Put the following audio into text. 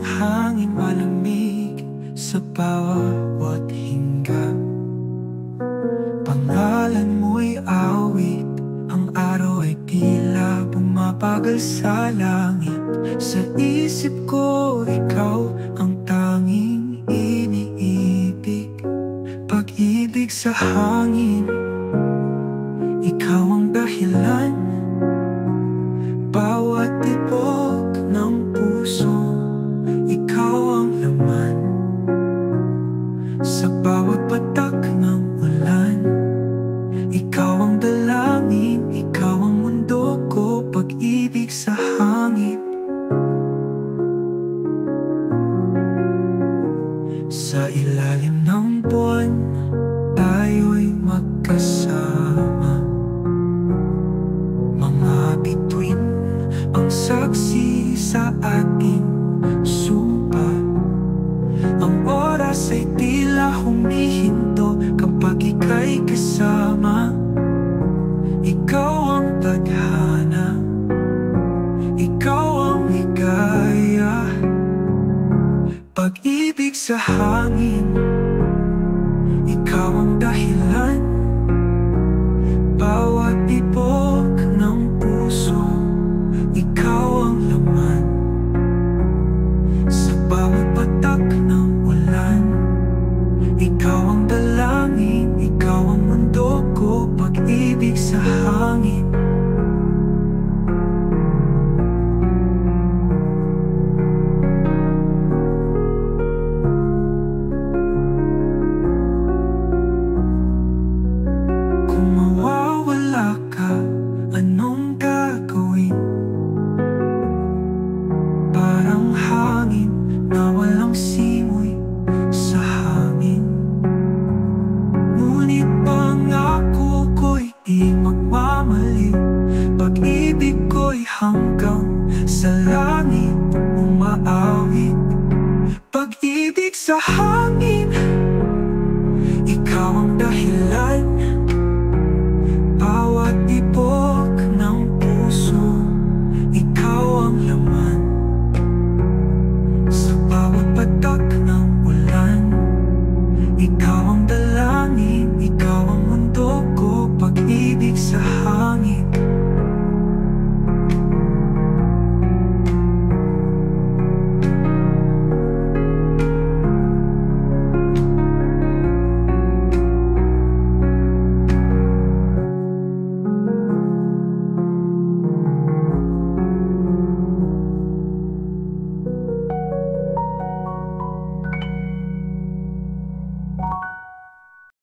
hangin malamig sa bawat hinga. Pangalan mo'y awit, ang araw ay tila bumabagal sa langit. Sa isip ko, ikaw ang tanging iniibig. Pag-ibig sa hangin, ikaw ang dahilan. Bawat tibok ng puso, ikaw ang laman. Sa bawat patak ng ulan, ikaw ang dalangin, ikaw ang mundo ko. Pag-ibig sa hangin. Sa ilalim ng buwan, tayo'y magkasama. Mga bituin ang saksi sa ating sumpa. Ang oras ay tila humihinto kapag ika'y kasama. Ikaw ang tadhana, ikaw ang higaya. Pag-ibig sa hangin, ikaw ang dahilan. Bawat tibok ng puso, ikaw ang laman. Sa bawat patak ng ulan, ikaw ang dalangin, ikaw ang mundo ko. Pag-ibig sa hangin. Kung mawawala ka, anong gagawin? Parang hangin na walang simoy sa hangin. Ngunit pangako ko'y di magmamali. Pag-ibig ko'y hanggang sa langit umaawit. Pag-ibig sa hangin.